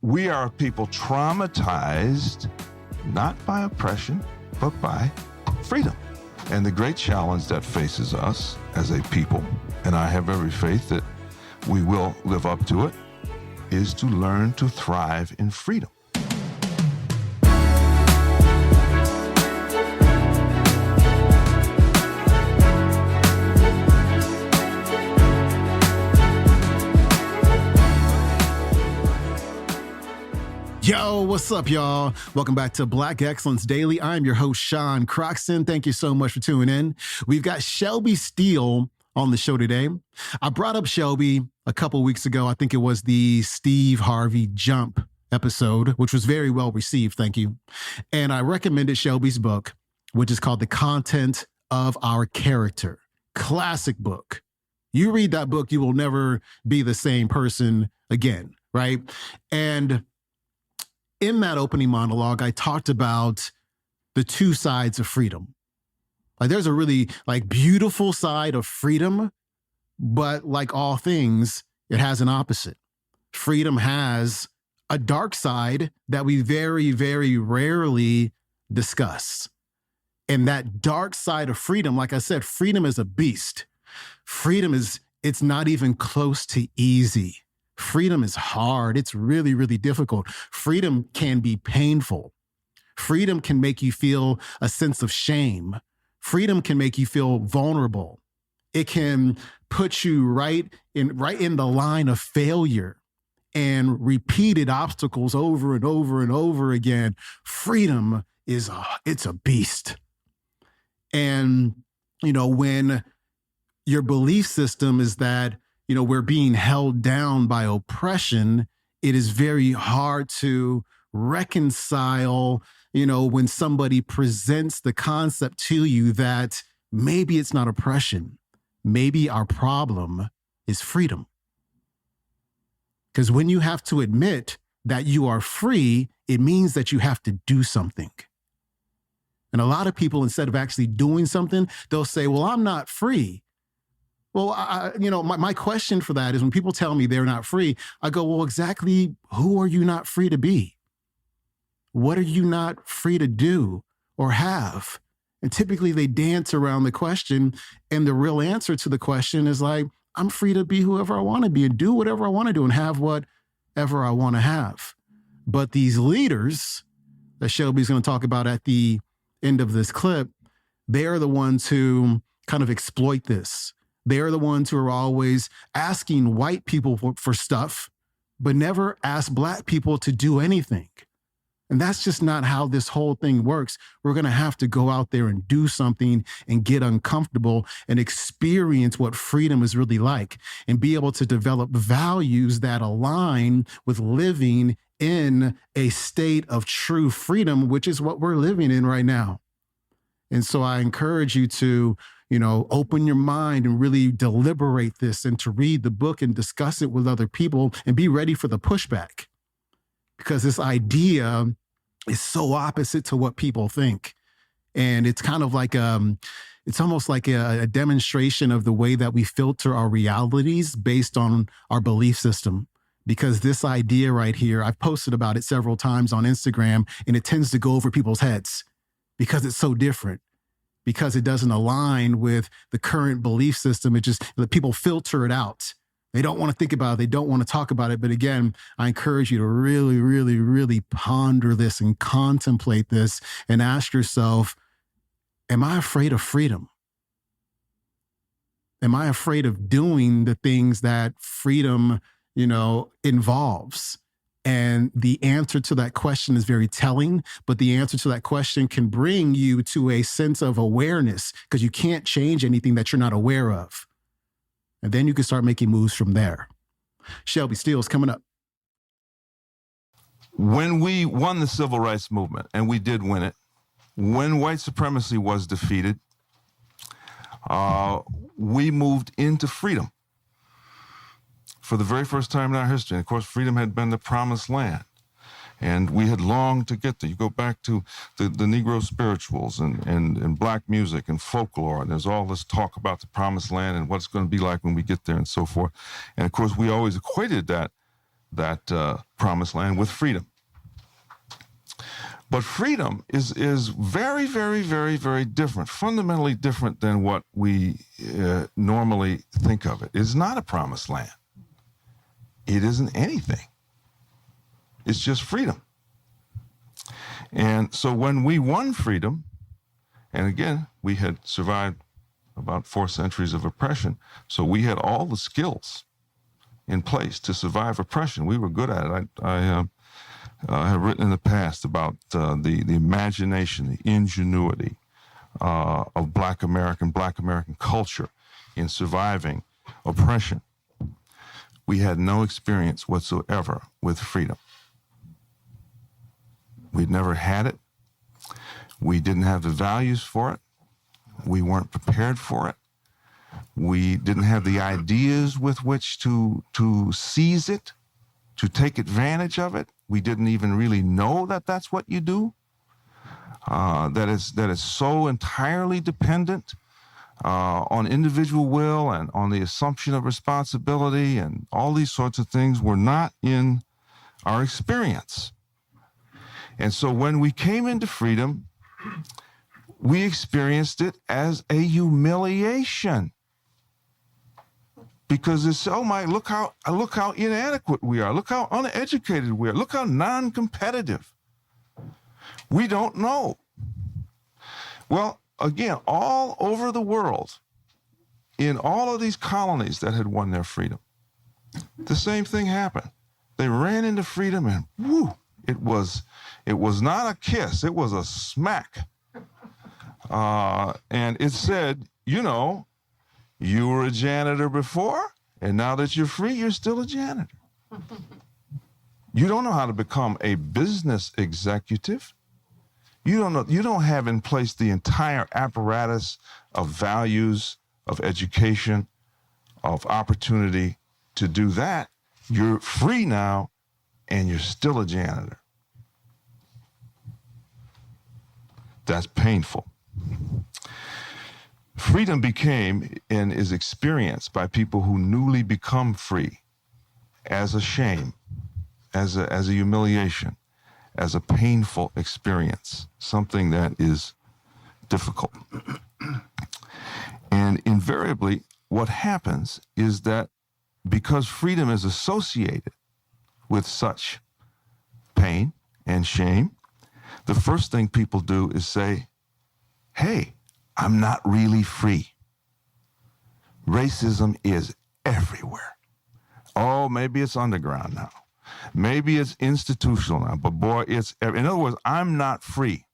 We are people traumatized, not by oppression, but by freedom. And the great challenge that faces us as a people, and I have every faith that we will live up to it, is to learn to thrive in freedom. Yo, what's up, y'all? Welcome back to Black Excellence Daily. I'm your host, Sean Croxton. Thank you so much for tuning in. We've got Shelby Steele on the show today. I brought up Shelby a couple weeks ago. I think it was the Steve Harvey Jump episode, which was very well received. Thank you. And I recommended Shelby's book, which is called The Content of Our Character. Classic book. You read that book, you will never be the same person again, right? And in that opening monologue, I talked about the two sides of freedom. Like there's a really beautiful side of freedom, but like all things, it has an opposite. Freedom has a dark side that we very, very rarely discuss. And that dark side of freedom, like I said, freedom is a beast. It's not even close to easy. Freedom is hard. It's really, really difficult. Freedom can be painful. Freedom can make you feel a sense of shame. Freedom can make you feel vulnerable. It can put you right in the line of failure and repeated obstacles over and over and over again. Freedom it's a beast. And, when your belief system is that we're being held down by oppression, it is very hard to reconcile, when somebody presents the concept to you that maybe it's not oppression. Maybe our problem is freedom. Because when you have to admit that you are free, it means that you have to do something. And a lot of people, instead of actually doing something, they'll say, well, I'm not free. Well, my question for that is when people tell me they're not free, I go, well, exactly who are you not free to be? What are you not free to do or have? And typically they dance around the question, and the real answer to the question is I'm free to be whoever I want to be and do whatever I want to do and have whatever I want to have. But these leaders that Shelby's going to talk about at the end of this clip, they are the ones who kind of exploit this. They're the ones who are always asking white people for stuff, but never ask Black people to do anything. And that's just not how this whole thing works. We're going to have to go out there and do something and get uncomfortable and experience what freedom is really like and be able to develop values that align with living in a state of true freedom, which is what we're living in right now. And so I encourage you to open your mind and really deliberate this and to read the book and discuss it with other people and be ready for the pushback. Because this idea is so opposite to what people think. And it's kind of it's almost like a demonstration of the way that we filter our realities based on our belief system. Because this idea right here, I've posted about it several times on Instagram, and it tends to go over people's heads because it's so different. Because it doesn't align with the current belief system. It just, people filter it out. They don't want to think about it. They don't want to talk about it. But again, I encourage you to really, really, really ponder this and contemplate this and ask yourself, am I afraid of freedom? Am I afraid of doing the things that freedom, involves? And the answer to that question is very telling, but the answer to that question can bring you to a sense of awareness because you can't change anything that you're not aware of. And then you can start making moves from there. Shelby Steele's coming up. When we won the civil rights movement, and we did win it, when white supremacy was defeated, we moved into freedom. For the very first time in our history. And of course, freedom had been the promised land. And we had longed to get there. You go back to the Negro spirituals and Black music and folklore, and there's all this talk about the promised land and what it's going to be like when we get there and so forth. And of course, we always equated that that promised land with freedom. But freedom is very, very, very, very different, fundamentally different than what we normally think of it. It's not a promised land. It isn't anything. It's just freedom. And so when we won freedom, and again, we had survived about 4 centuries of oppression, so we had all the skills in place to survive oppression. We were good at it. I have written in the past about the imagination, the ingenuity of Black American culture in surviving oppression. We had no experience whatsoever with freedom. We'd never had it. We didn't have the values for it. We weren't prepared for it. We didn't have the ideas with which to seize it, to take advantage of it. We didn't even really know that that's what you do. That is so entirely dependent on individual will and on the assumption of responsibility, and all these sorts of things were not in our experience. And so when we came into freedom, we experienced it as a humiliation. Because it's, oh my, look how inadequate we are. Look how uneducated we are. Look how non-competitive. We don't know. Well, again, all over the world, in all of these colonies that had won their freedom, the same thing happened. They ran into freedom and whoo, it was not a kiss, it was a smack. And it said, you know, you were a janitor before, and now that you're free, you're still a janitor. You don't know how to become a business executive. You don't have in place the entire apparatus of values, of education, of opportunity to do that. You're free now, and you're still a janitor. That's painful. Freedom became and is experienced by people who newly become free as a shame, as a humiliation, as a painful experience, something that is difficult. And invariably, what happens is that because freedom is associated with such pain and shame, the first thing people do is say, hey, I'm not really free. Racism is everywhere. Oh, maybe it's underground now. Maybe it's institutional now, but boy, it's, in other words, I'm not free.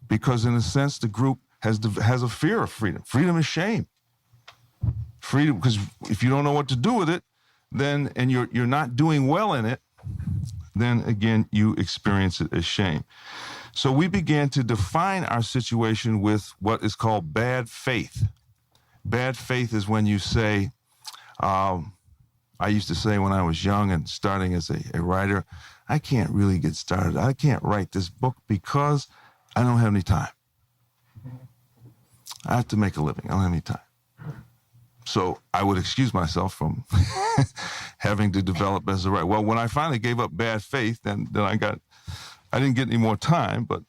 Because in a sense, the group has a fear of freedom. Freedom is shame. Freedom, because if you don't know what to do with it, then, and you're not doing well in it, then again, you experience it as shame. So we began to define our situation with what is called bad faith. Bad faith is when you say, I used to say when I was young and starting as a writer, I can't really get started. I can't write this book because I don't have any time. I have to make a living. I don't have any time. So I would excuse myself from having to develop as a writer. Well, when I finally gave up bad faith, then I didn't get any more time, but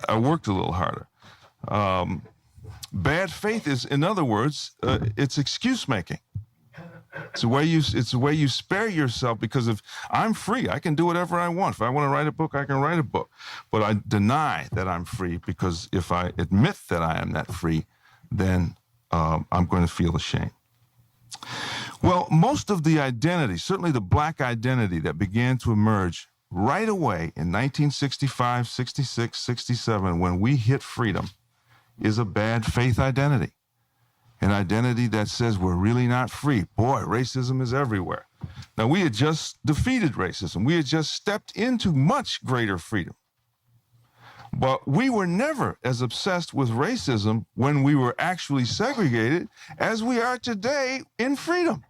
I worked a little harder. Bad faith is, in other words, it's excuse making. It's the way you spare yourself, because if I'm free, I can do whatever I want. If I want to write a book, I can write a book. But I deny that I'm free, because if I admit that I am not free, then I'm going to feel ashamed. Well, most of the identity, certainly the Black identity that began to emerge right away in 1965, 66, 67, when we hit freedom, is a bad faith identity. An identity that says we're really not free. Boy, racism is everywhere. Now, we had just defeated racism. We had just stepped into much greater freedom. But we were never as obsessed with racism when we were actually segregated as we are today in freedom.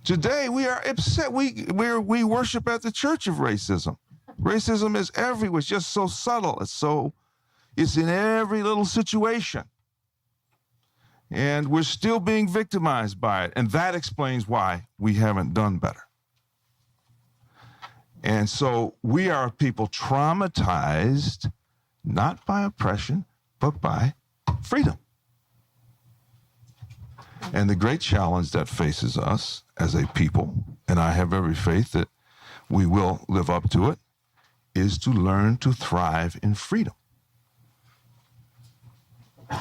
Today, we are upset. We worship at the church of racism. Racism is everywhere. It's just so subtle. It's in every little situation. And we're still being victimized by it. And that explains why we haven't done better. And so we are people traumatized, not by oppression, but by freedom. And the great challenge that faces us as a people, and I have every faith that we will live up to it, is to learn to thrive in freedom.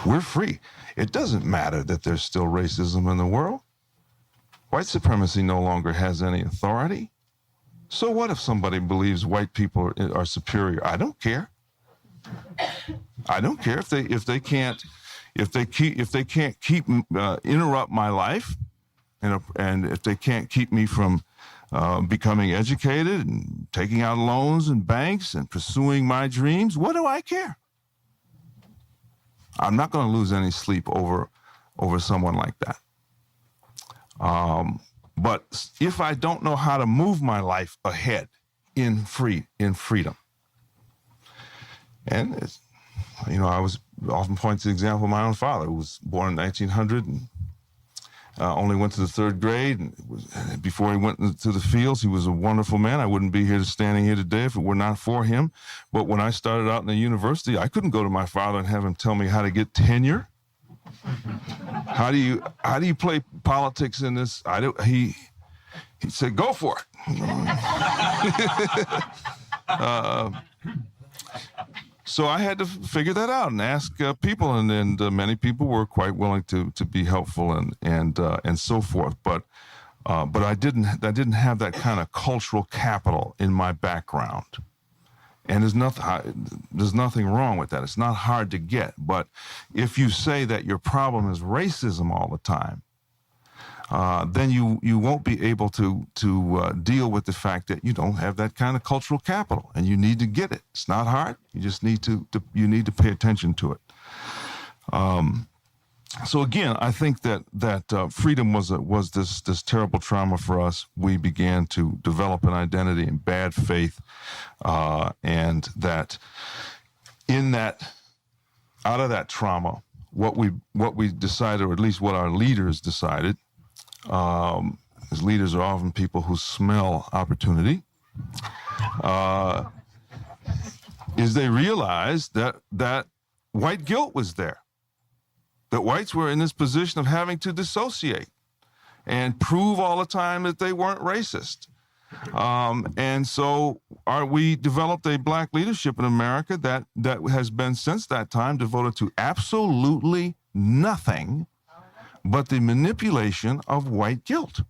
We're free. It doesn't matter that there's still racism in the world. White supremacy no longer has any authority. So what if somebody believes white people are superior? I don't care. I don't care if they can't interrupt my life, and if they can't keep me from becoming educated and taking out loans in banks and pursuing my dreams. What do I care? I'm not going to lose any sleep over someone like that. But if I don't know how to move my life ahead in freedom, and I was often pointing to the example of my own father, who was born in 1900 and only went to the third grade. And before he went into the fields, he was a wonderful man. I wouldn't be standing here today if it were not for him. But when I started out in the university, I couldn't go to my father and have him tell me how to get tenure. How do you play politics in this? He said, go for it. So I had to figure that out and ask people, and many people were quite willing to be helpful and so forth. But I didn't have that kind of cultural capital in my background. And there's nothing wrong with that. It's not hard to get. But if you say that your problem is racism all the time, then you won't be able to deal with the fact that you don't have that kind of cultural capital, and you need to get it. It's not hard. You just need to pay attention to it. So again, I think that freedom was this terrible trauma for us. We began to develop an identity in bad faith, and that out of that trauma, what we decided, or at least what our leaders decided, as leaders are often people who smell opportunity, is they realized that white guilt was there. That whites were in this position of having to dissociate and prove all the time that they weren't racist. And so we developed a black leadership in America that has been since that time devoted to absolutely nothing but the manipulation of white guilt.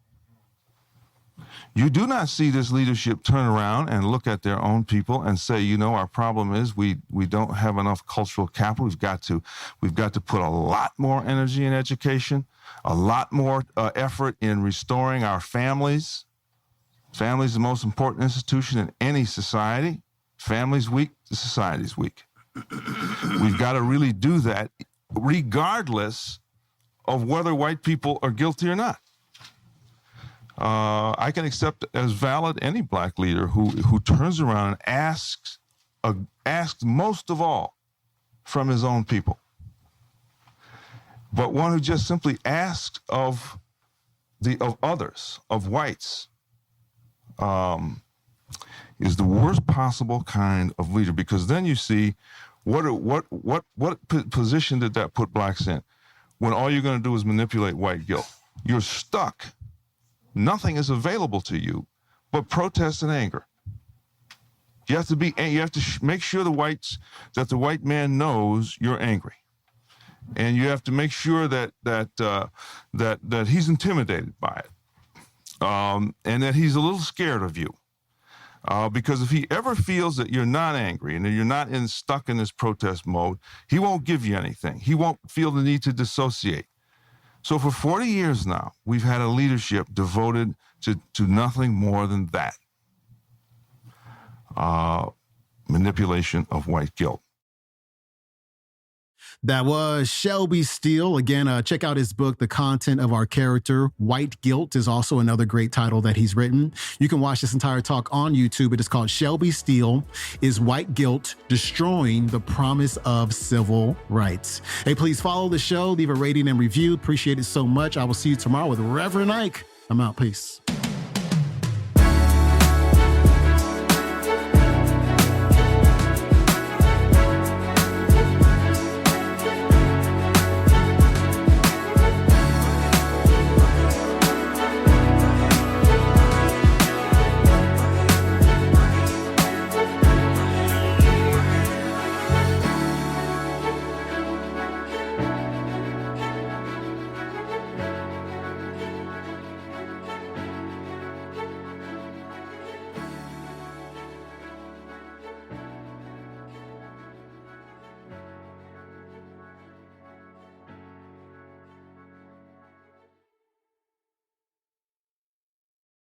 You do not see this leadership turn around and look at their own people and say, our problem is we don't have enough cultural capital. We've got to put a lot more energy in education, a lot more effort in restoring our families. Family is the most important institution in any society. Family's weak, the society's weak. We've got to really do that regardless of whether white people are guilty or not. I can accept as valid any black leader who turns around and asks most of all from his own people. But one who just simply asks of others, of whites, is the worst possible kind of leader, because then you see what position did that put blacks in when all you're going to do is manipulate white guilt. You're stuck. Nothing is available to you but protest and anger. You have to make sure that the white man knows you're angry, and you have to make sure that he's intimidated by it, and that he's a little scared of you, because if he ever feels that you're not angry and that you're not stuck in this protest mode, he won't give you anything. He won't feel the need to dissociate. So for 40 years now, we've had a leadership devoted to nothing more than that. Manipulation of white guilt. That was Shelby Steele. Again, check out his book, The Content of Our Character. White Guilt is also another great title that he's written. You can watch this entire talk on YouTube. It is called Shelby Steele, Is White Guilt Destroying the Promise of Civil Rights? Hey, please follow the show, leave a rating and review. Appreciate it so much. I will see you tomorrow with Reverend Ike. I'm out. Peace.